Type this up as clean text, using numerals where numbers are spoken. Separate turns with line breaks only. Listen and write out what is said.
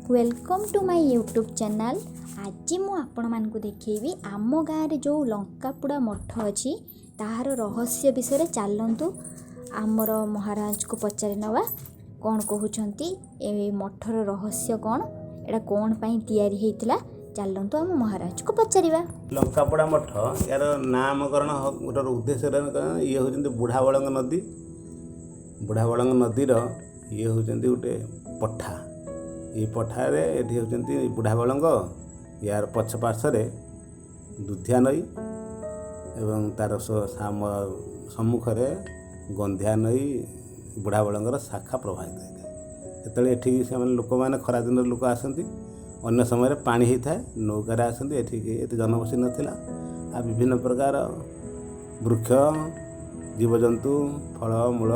Welcome to my YouTube channel. आज मु आपण मानकु देखैबी आम गाँव रे जो लंकापुड़ा मठ अछि ताहार रहस्य विषय चलतु आमर महाराज को पचारि नवा कौन कहउछंती ए मठर रहस्य कौन एटा कौन पई तैयारी हेतिला चलतु आम महाराज को पचारिबा।
लंकापुड़ा मठ यार नामकरण गोटे उद्देश्य ये होती बुढ़ाबलंग नदी। बुढ़ाबलंग नदीर ये होती गोटे पठा। ये पठार ये होती बुढ़ाबलंग यार पछ पार्श्वे दुधिया नई एवं तार सम्मुखें गंधिया नई बुढ़ाबलंगर शाखा प्रवाहित होता है। ये से लोक मैंने खरादिन लोक आसती अन्य समय पानी होता है नौकार आसती ये जनबसी नाला आ विभिन्न प्रकार वृक्ष जीवजंतु फल मूल